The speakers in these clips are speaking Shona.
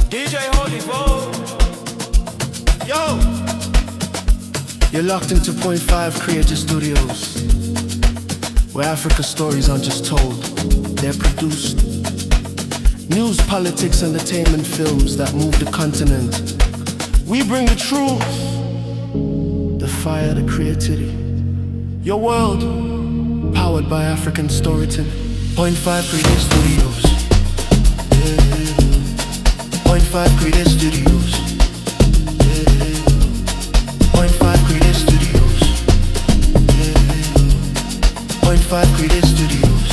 DJ Holy Foe. Yo. You're locked into Point 5 Creative Studios, where Africa's stories aren't just told, they're produced. News, politics, entertainment, films that move the continent. We bring the truth, the fire, the creativity. Your world, powered by African storytelling. Point 5 Creative Studios. Point 5 Creative Studios. Point 5 Creative Studios. Point 5 Creative Studios.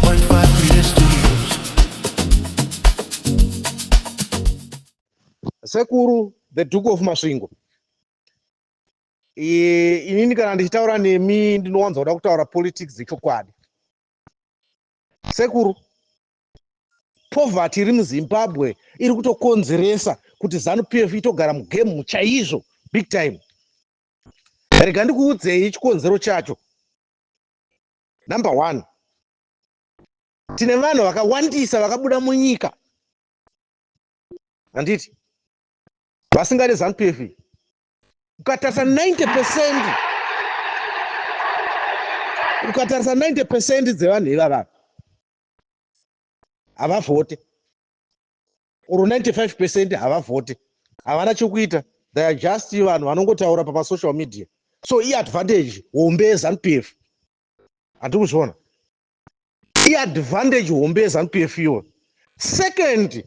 Point 5 Creative Studios. Sekuru, the Duke of Masvingo. Inini kana ndichitaura nemi ndinowanza kuda kutaura politics dzechokwadi. Sekuru, poverty iri muZimbabwe iri kutokonzeresa kuti ZANU-PF itogara mugame muchaizvo big time. Rega ndikuudzei chikonzero chacho. Number 1, tine vanhu vakawandisa vakabuda munyika, handiti vasingade ZANU-PF. Ukatarisa 90% dzevanhu ivava havavhote, oro 95% havavhote, havana chokuita. They are just vanhu vanongotaura pamasocial media. So iadvantage hombe yeZANU-PF. Handikuzviona, iadvantage hombe yeZANU-PF iwo. Second,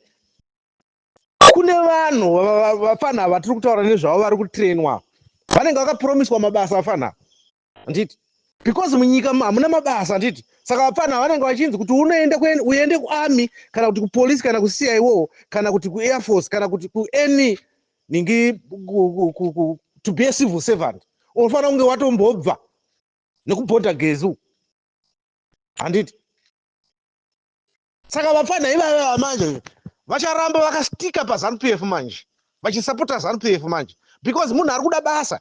kune vanhu vafana vatiri kutaura nezvavo vari kutrainwa, vanenge vakapromiswa mabasa vafana, handiti, because munyika hamuna mabasa, handiti. Saka vafana vanenge vachinzi kuti uende kuarmy kana kuti kupolice kana kuCIO kana kuti kuair force kana kuti kuany ningi to be a civil servant, unofanira kunge watombobva nekubhodha gezu, handiti. Saka vafana ivava manje vacharamba vakastika paZANU-PF manje, vachisapota ZANU-PF manje, because munhu ari kuda basa.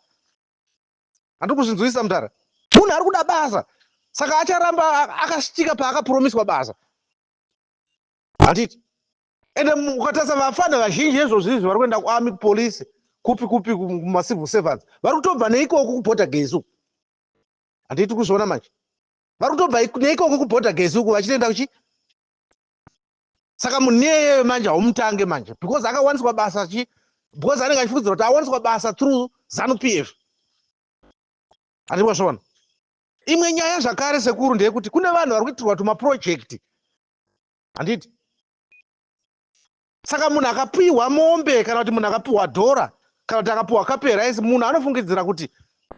Handikuzvinzwisa mutara, munhu ari kuda basa, saka acharamba akastika paakapromiswa basa, handiti. Ende ukatarisa vafana vazhinji izvozvi vari kuenda kuarmy, police, kupi kumacivil servants, vari kutobva neikoko kubhodha gezu, handiti kuzviona manje. Vari kutobva neikoko kubhodha gezu uku vachitoenda kuchi. Saka munhu iyeye manje haumutange manje, because akawaniswa basa chi, because anenge achifungidzira kuti awaniswa basa through ZANU-PF. Handikuzviona. Imwe nyaya zvakare Sekuru ndeyekuti kune vanhu vari kuitirwa tumaproject, handiti. Saka munhu akapiwa mombe kana kuti munhu akapiwa dhora kana kuti akapiwa kape rice, munhu anofungidzira kuti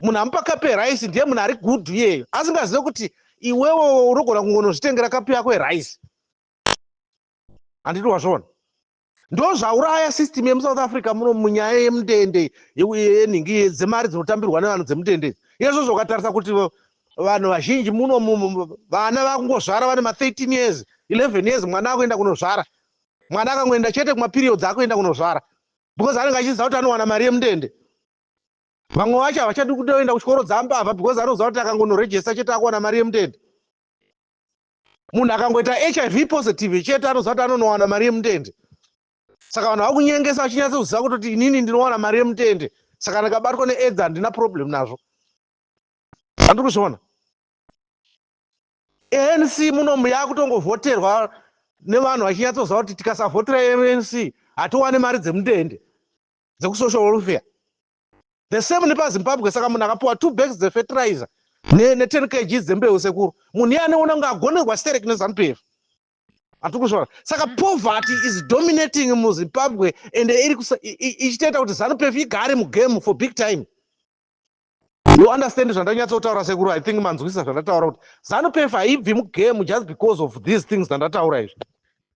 munhu amupa kape rice ndiye munhu ari good iyeyo, asingazive kuti iwewo unogona kungonozvitengera kape yako yerice. Handiti wazviona. Ndo zvauraya system yemuSouth Africa muno munyaya yemundende yenhingi dzemari dzinotambirwa nevanhu dzemundende. Izvozvo ukatarisa kuti vanhu vazhinji muno vana vakungozvara vane ma13 years 11 years, mwana akuenda kunozvara, mwana akangoenda chete kumaperiods akuenda kunozvara, because anenge achiziva kuti anowana mari yemundende. Vamwe vacho havachadi kutoenda kuchikoro dzambavha, because anoziva kuti akangonorejesta chete akuwana mari yemundende. Munhu akangoita HIV positive chete anoziva kuti anonowana mari yemundende. Saka vanhu vakunyengesa vachinyatsoziva kuti inini ndinowana mari yemundende, saka ndikabatwa neAIDS handina problem nazvo. Handikuzviona. ANC munomu yakutongovhoterwa nevanhu vachinyatsoziva kuti tikasavhotera ANC hatiwane mari dzemundende dzekusocial welfare. The same nepaZimbabwe. Saka munhu akapiwa 2 bags dzefertilizer ne10 kg dzembeu Sekuru, munhu iye anoona kunge agonerwa sterek neZANU-PF. Handikuzviona. Saka poverty is dominating muZimbabwe and ichitoita kuti ZANU-PF igare mugame for big time. You understand zvandanyatsotaura Sekuru? I think manzwisa zvandataura kuti ZANU-PF haibvi mugame just because of these things zvandataura izvi.